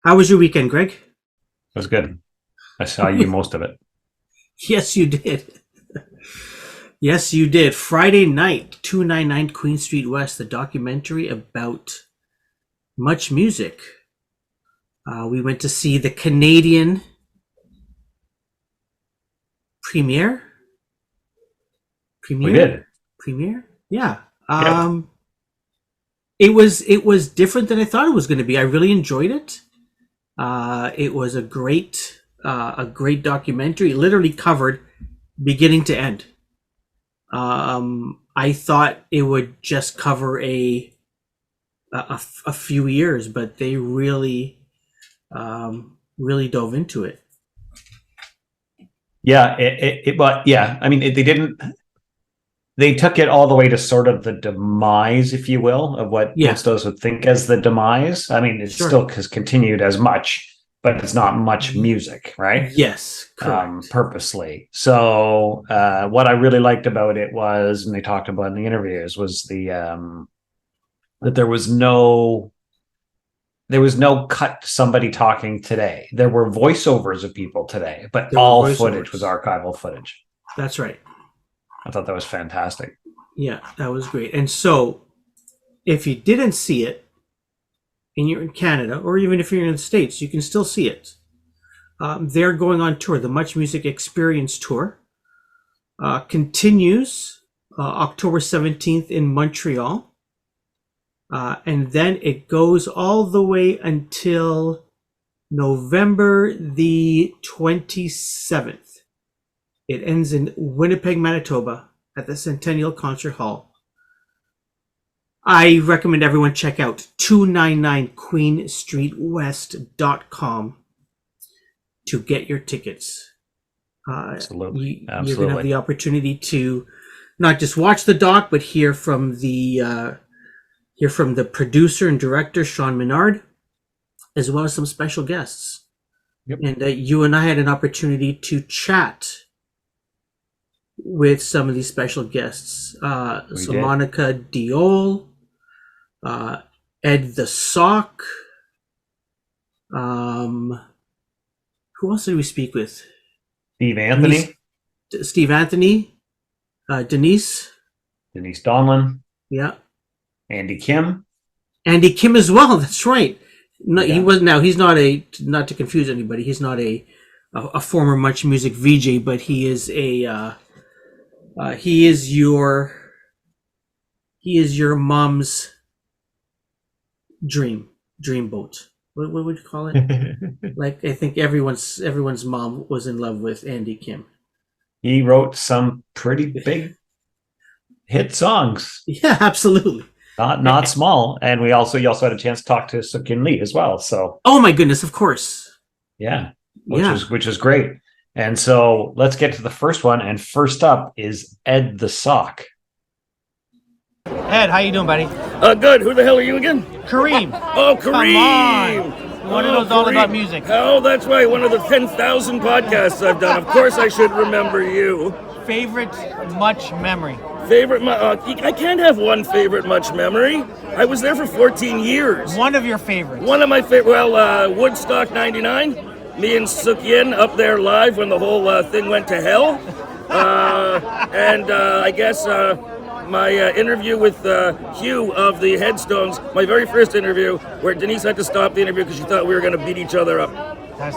How was your weekend, Greg? It was good. I saw you most of it. Yes, you did. Yes, you did. Friday night, 299 Queen Street West, the documentary about Much Music. We went to see the Canadian premiere. We did. Premiere? Yeah. It was different than I thought it was going to be. I really enjoyed it. It was a great documentary. It literally covered beginning to end. I thought it would just cover a few years, but they really dove into it. Yeah, but yeah, I mean, they took it all the way to sort of the demise, if you will, of what most of us would think as the demise. I mean, it still has continued as much, but it's not much music, right? Yes, correct. Purposely. So what I really liked about it was, and they talked about in the interviews, was that there was no cut somebody talking today. There were voiceovers of people today, but all footage was archival footage. That's right. I thought that was fantastic. Yeah, that was great. And so if you didn't see it and you're in Canada, or even if you're in the States, you can still see it. They're going on tour. The Much Music Experience Tour continues October 17th in Montreal. And then it goes all the way until November the 27th. It ends in Winnipeg, Manitoba at the Centennial Concert Hall. I recommend everyone check out 299queenstreetwest.com to get your tickets. Absolutely. You're going to have the opportunity to not just watch the doc, but hear from the producer and director, Sean Menard, as well as some special guests. Yep. And you and I had an opportunity to chat with some of these special guests. So did. Monica Deol, Ed the Sock. Who else did we speak with? Steve Anthony. Denise Donlon. Yeah. Andy Kim as well. That's right. No, yeah. He was. Now he's not not to confuse anybody. He's not a former Much Music VJ, but he is he is your mom's dream boat. What would you call it? Like, I think everyone's mom was in love with Andy Kim. He wrote some pretty big hit songs. Yeah, absolutely. Not small. And you also had a chance to talk to Sook-Yin Lee as well. So oh my goodness, of course. Yeah. Which is great. And so let's get to the first one. And first up is Ed the Sock. Ed, how you doing, buddy? Good. Who the hell are you again? Karim. Oh, Karim! Come on. You want to know all about music. Oh, that's right. One of the 10,000 podcasts I've done. Of course I should remember you. Favorite Much memory? I can't have one favorite Much memory. I was there for 14 years. One of your favorites? One of my favorite. Well, Woodstock 99. Me and Sook-Yin up there live when the whole thing went to hell. And I guess my interview with Hugh of the Headstones, my very first interview, where Denise had to stop the interview because she thought we were going to beat each other up.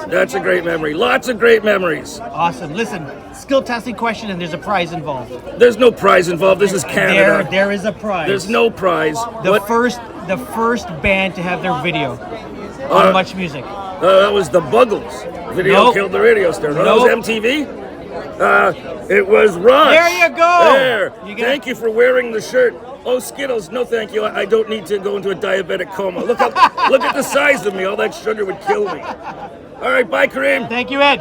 That's a great memory. Lots of great memories. Awesome. Listen, skill testing question, and there's a prize involved. There's no prize involved. This is Canada. There is a prize. There's no prize. The first band to have their video on Much Music. That was the Buggles. Video killed the radio star. That was MTV. It was Rush. There you go. There. Thank you for wearing the shirt. Oh, Skittles, no thank you. I don't need to go into a diabetic coma. Look at the size of me. All that sugar would kill me. All right, bye, Karim. Thank you, Ed.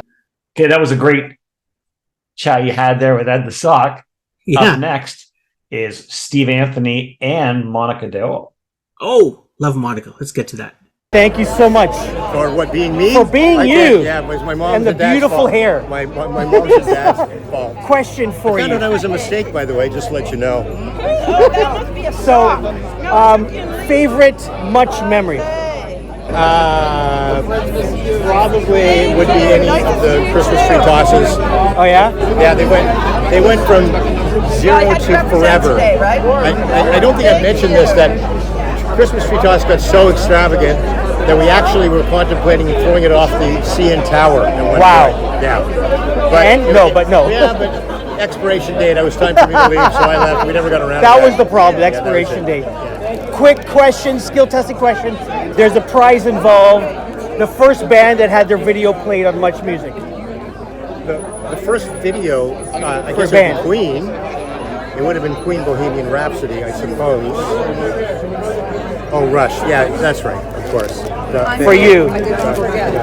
Okay, that was a great chat you had there with Ed the Sock. Yeah. Up next is Steve Anthony and Monica Deol. Oh, love Monica. Let's get to that. Thank you so much. For what, being me? For being you. Yeah, it was my mom's and the beautiful fault. hair. My mom's and dad's fault. Question for you. I found out that was a mistake, by the way, just to let you know. So, favorite Much memory? Probably would be any of the Christmas tree tosses. Oh yeah? Yeah, they went from 0 to forever. I don't think I mentioned this, that Christmas tree toss got so extravagant that we actually were contemplating throwing it off the CN Tower. Wow. Yeah. But no. Yeah, but expiration date, it was time for me to leave, so I left. We never got around to That that. was the problem, the expiration date. Quick question, skill testing question. There's a prize involved. The first band that had their video played on Much Music. The first video, I guess, band. of Queen, it would have been Queen Bohemian Rhapsody, I suppose. Oh, Rush. Yeah, that's right, of course. For you.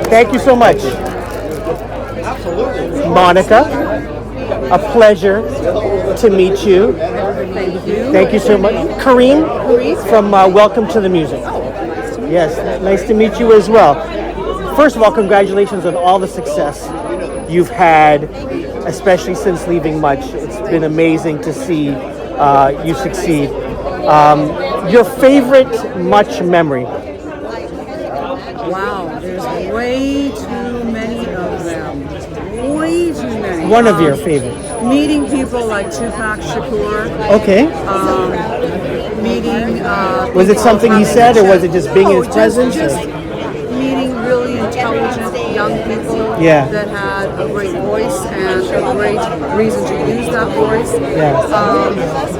Thank you so much. Monica, a pleasure to meet you. Thank you. Thank you so much. Karim from Welcome to the Music. Yes, nice to meet you as well. First of all, congratulations on all the success you've had, especially since leaving Much. It's been amazing to see you succeed. Your favorite Much memory? Wow, there's way too many of them. Way too many. One of your favorites. Meeting people like Tupac Shakur. Okay. Meeting. Was it people something he having said, or a was it just being in his presence? Just meeting really intelligent young people Yeah. that had a great voice and a great reason to use that voice. Yeah.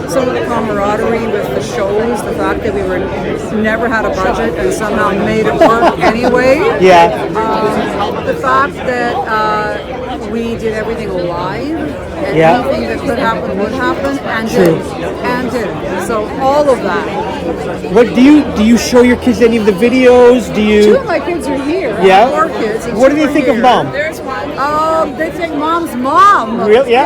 Some of the camaraderie with the shows, the fact that we never had a budget and somehow made it work anyway. Yeah. The fact that we did everything live and Yeah. anything that could happen would happen and True. did. So all of that. What do you show your kids any of the videos? Do Two you? of my kids are here. Yeah? Four kids. and What do two they are think of here. Mom? There's one. They think Mom's mom. Really? Yeah.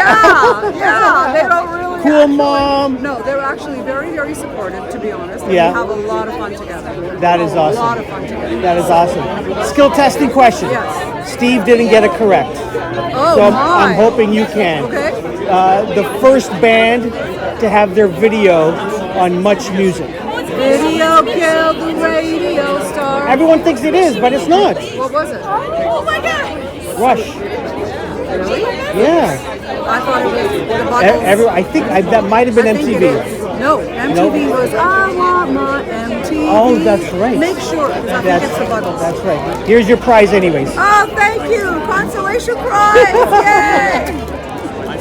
Yeah. They don't really. Cool mom. No, they're actually very, very supportive, to be honest. And Yeah. we have a lot of fun together. That is awesome. A lot of fun together. That is awesome. Skill testing question. Yes. Steve didn't get it correct, Oh, so my. I'm hoping you can. Okay. The first band to have their video on Much Music. Video killed the radio star. Everyone thinks it is, but it's not. What was it? Oh my God. Rush. Really? Yeah. I thought it was the Buggles. I think that might have been I think it MTV. is. No, MTV was I want my MTV. Oh, that's right. Make sure, because I think it's the Buggles. That's right. Here's your prize, anyways. Oh, thank you. Consolation prize. Yay.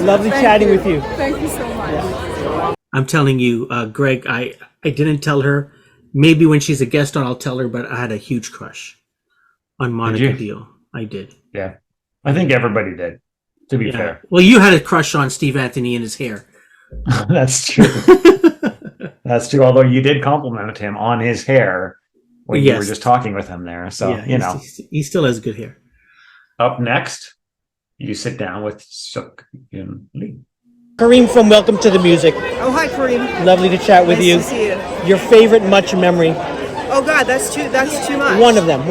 Lovely Thank chatting with you. Thank you so much. I'm telling you, Greg, I didn't tell her. Maybe when she's a guest on, I'll tell her, but I had a huge crush on Monica Deol. I did. Yeah. I think everybody did, to be Yeah. fair. Well, you had a crush on Steve Anthony and his hair. That's true. That's true. Although you did compliment him on his hair when you were just talking with him there. So, yeah, he still has good hair. Up next, you sit down with Sook-Yin Lee. Karim from Welcome to the Music. Oh, hi, Karim. Lovely to chat with Nice you. to see you. Your favorite Much memory? Oh God, that's too much. One of them.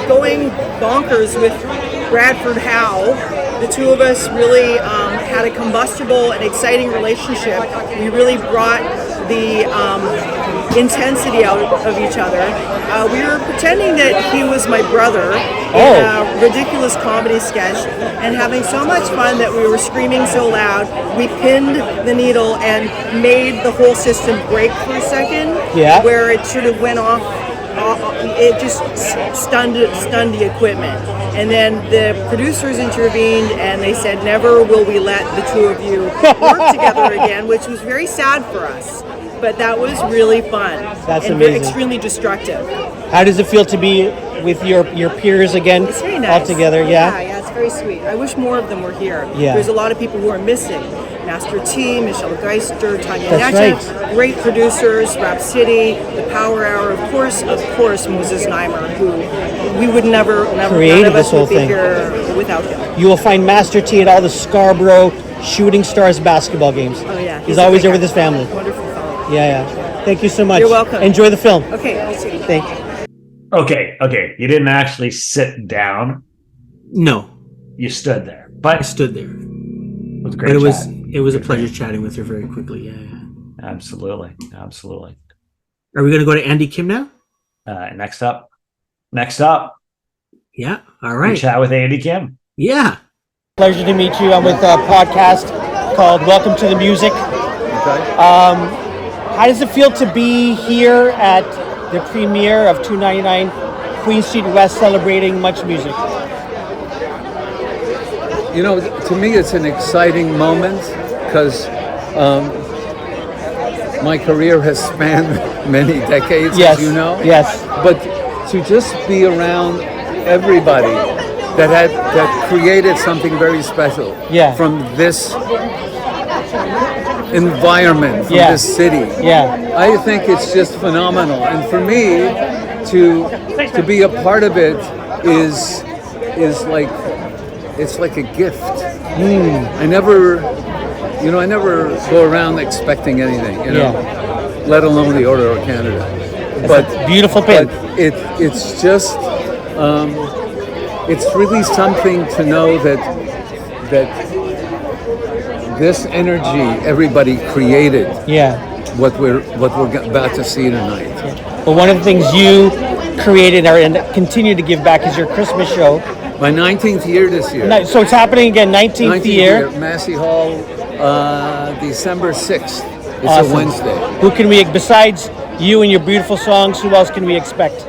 Going bonkers with Bradford Howe. The two of us really had a combustible and exciting relationship. We really brought the intensity out of each other. We were pretending that he was my brother in a ridiculous comedy sketch and having so much fun that we were screaming so loud. We pinned the needle and made the whole system break for a second, where it sort of went off. It just stunned the equipment. And then the producers intervened and they said, never will we let the two of you work together again, which was very sad for us. But that was really fun. That's and amazing. Extremely destructive. How does it feel to be with your peers again? It's very nice. All together, Yeah, it's very sweet. I wish more of them were here. Yeah. There's a lot of people who are missing. Master T, Michelle Geister, Tanya That's Netta, right. great producers, Rap City, The Power Hour, of course, Moses Neimer, who we would never Created none of us this whole would be thing. here without him. You will find Master T at all the Scarborough Shooting Stars basketball games. Oh yeah, He's a always great there with guy. his family. Wonderful fellow. Yeah. Thank you so much. You're welcome. Enjoy the film. Okay, I'll see you. Thank you. Okay. You didn't actually sit down. No, You stood there. I But stood there. it was a great But chat. it was a pleasure chatting with her very quickly. Yeah. Absolutely. Are we going to go to Andy Kim now? Next up. Yeah. All right. We chat with Andy Kim. Yeah. Pleasure to meet you. I'm with a podcast called Welcome to the Music. Okay. How does it feel to be here at the premiere of 299 Queen Street West celebrating Much Music? You know, to me, it's an exciting moment because my career has spanned many decades, Yes. as you know. Yes. But to just be around everybody that created something very special from this environment, from this city. Yeah. I think it's just phenomenal. And for me, to be a part of it is like, it's like a gift. I never go around expecting anything, let alone the Order of Canada. But beautiful pin. But it's just, it's really something to know that this energy everybody created. What we're about to see tonight. Well, one of the things you created and continue to give back is your Christmas show. My 19th year this year. So it's happening again, 19th year. Massey Hall, December 6th. It's Awesome. a Wednesday. Who can we, besides you and your beautiful songs, who else can we expect?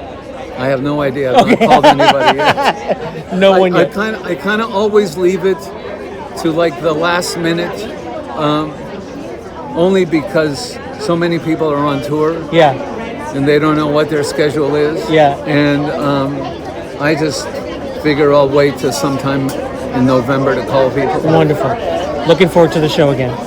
I have no idea. I've not called anybody yet. No one yet. I kind of always leave it to like the last minute, only because so many people are on tour. Yeah. And they don't know what their schedule is. Yeah. And I just figure I'll wait till sometime in November to call people. Wonderful. Looking forward to the show again.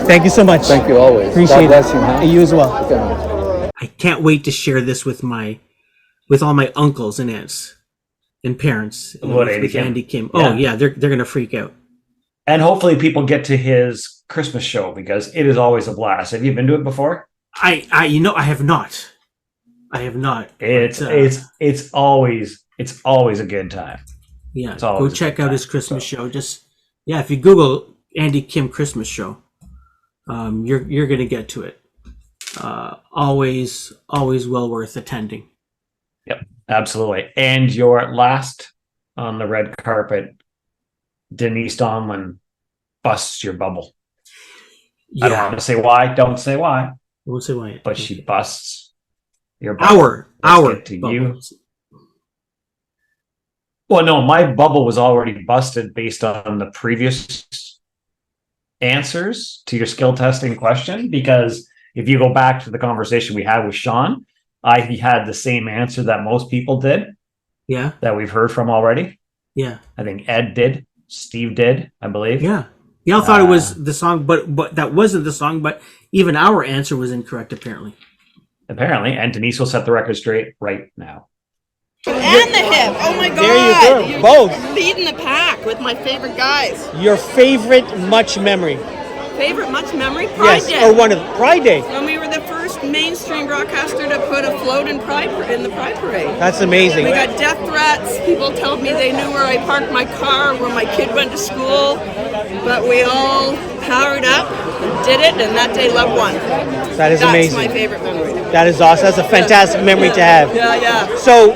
Thank you so much. Thank you always. Appreciate God bless it. you, huh? You as well. Okay. I can't wait to share this with all my uncles and aunts and parents. What, with Andy Kim? Andy Kim. Yeah. Oh yeah, they're gonna freak out. And hopefully people get to his Christmas show because it is always a blast. Have you been to it before? I have not. It's always a good time. Yeah, It's go always a check good out time. his Christmas show. If you Google Andy Kim Christmas show, you're gonna get to it. Always well worth attending. Yep, absolutely. And your last on the red carpet, Denise Donlon busts your bubble. Yeah. I don't want to say why. Don't say why. I won't say why. But she busts your bubble. Our Let's get to you. bubbles. Well, no, my bubble was already busted based on the previous answers to your skill testing question, because if you go back to the conversation we had with Sean, I had the same answer that most people did. Yeah. That we've heard from already. Yeah. I think Ed did. Steve did, I believe. Yeah. Y'all thought it was the song, but that wasn't the song, but even our answer was incorrect, apparently. And Denise will set the record straight right now. And the hip. Oh my God. There you go. Both. Leading the pack with my favorite guys. Your favorite Much memory? Favorite Much memory? Pride Yes, Day. or one of Pride Day. When we were the first mainstream broadcaster to put a float in the Pride Parade. That's amazing. We got death threats. People told me they knew where I parked my car, where my kid went to school. But we all powered up, did it, and that day love won. That is amazing. That's my favorite memory. That is awesome. That's a fantastic memory to have. Yeah. So,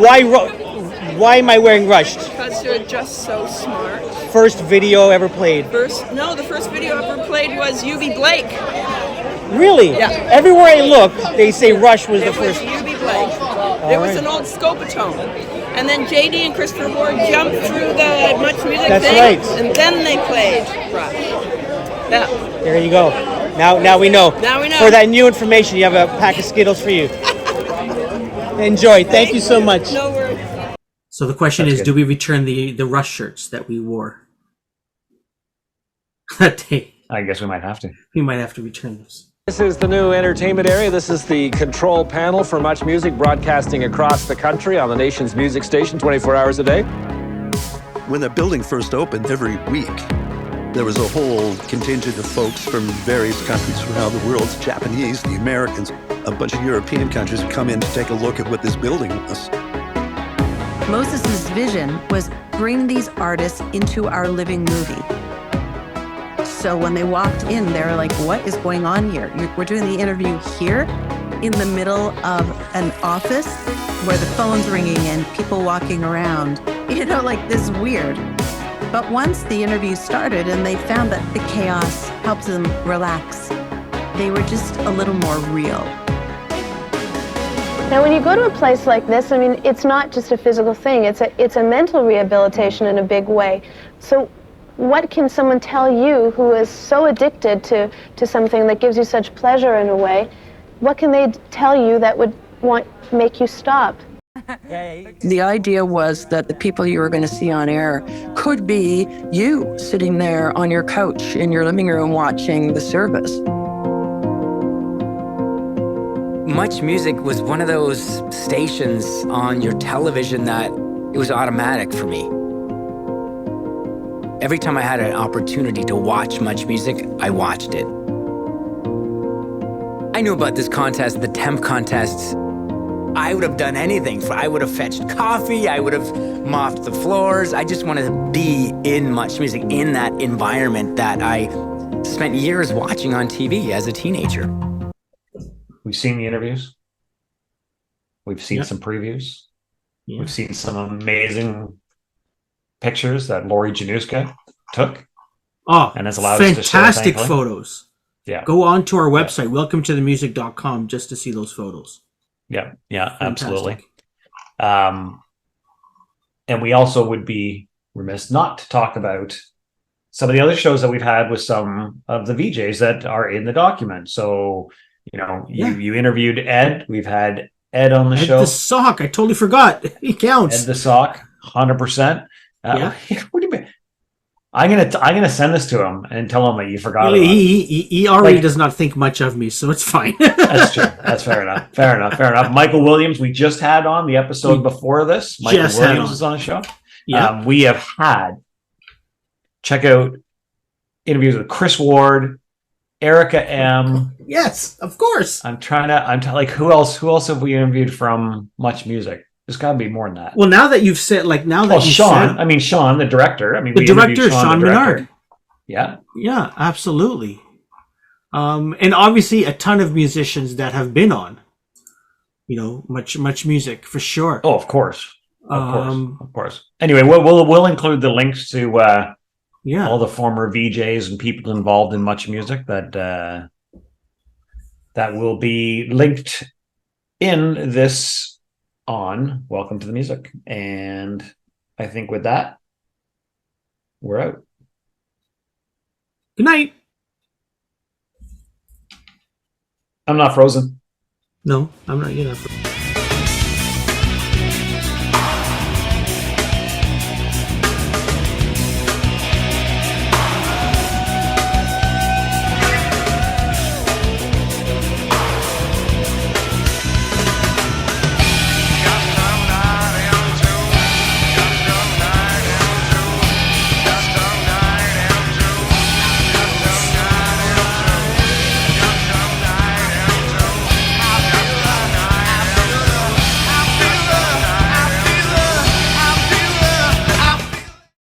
why am I wearing Rushed? Because you're just so smart. First video ever played. The first video ever played was Eubie Blake. Really? Yeah. Everywhere I look, they say Rush was the It was first. Eubie Blake. It was an old Scopatone. And then JD and Christopher Ward jumped through the Much Music That's thing. right. And then they played Rush. Yeah. There you go. Now we know. Now we know. For that new information, you have a pack of Skittles for you. Enjoy. Thank you so much. No worries. So the question That's is, good. do we return the Rush shirts that we wore that day? I guess we might have to. We might have to return those. This is the new entertainment area. This is the control panel for Much Music, broadcasting across the country on the nation's music station 24 hours a day. When the building first opened, every week, there was a whole contingent of folks from various countries around the world, the Japanese, the Americans, a bunch of European countries would come in to take a look at what this building was. Moses' vision was bring these artists into our living movie. So when they walked in, they were like, what is going on here? We're doing the interview here? in the middle of an office where the phone's ringing and people walking around. Like this is weird. But once the interview started and they found that the chaos helps them relax, they were just a little more real. Now, when you go to a place like this, I mean, it's not just a physical thing, it's a mental rehabilitation in a big way. So what can someone tell you who is so addicted to something that gives you such pleasure in a way? What can they tell you that would make you stop? The idea was that the people you were going to see on air could be you sitting there on your couch in your living room watching the service. Much Music was one of those stations on your television that it was automatic for me. Every time I had an opportunity to watch Much Music, I watched it. I knew about this contest, the temp contests. I would have done anything. I would have fetched coffee, I would have mopped the floors. I just wanted to be in Much Music, in that environment that I spent years watching on TV as a teenager. We've seen the interviews. We've seen some previews. Yeah. We've seen some amazing pictures that Lori Januska took. Oh, and has allowed fantastic us to share, photos. Yeah. Go on to our website, welcometothemusic.com, just to see those photos. Yeah, absolutely. And we also would be remiss not to talk about some of the other shows that we've had with some of the VJs that are in the document. So, you interviewed Ed. We've had Ed on the show. Ed the Sock. I totally forgot. He counts. Ed the Sock, 100%. What do you mean? I'm gonna send this to him and tell him that you forgot about it. He already does not think much of me, so it's fine. That's true. That's fair enough. Fair enough. Michael Williams, we just had on the episode before this. Michael Williams is on the show. Yeah. We have check out interviews with Chris Ward, Erica M. Yes, of course. Who else have we interviewed from Much Music? There's got to be more than that. Well, now that you've said, Sean. Sean, the director. The director, Sean Menard. Yeah. Yeah, absolutely. And obviously a ton of musicians that have been on, Much Music for sure. Oh, of course. Of course. Anyway, we'll include the links to all the former VJs and people involved in Much Music that will be linked in this on Welcome to the Music. And I think with that, we're out. Good night. I'm not frozen. No, I'm not. You're not frozen.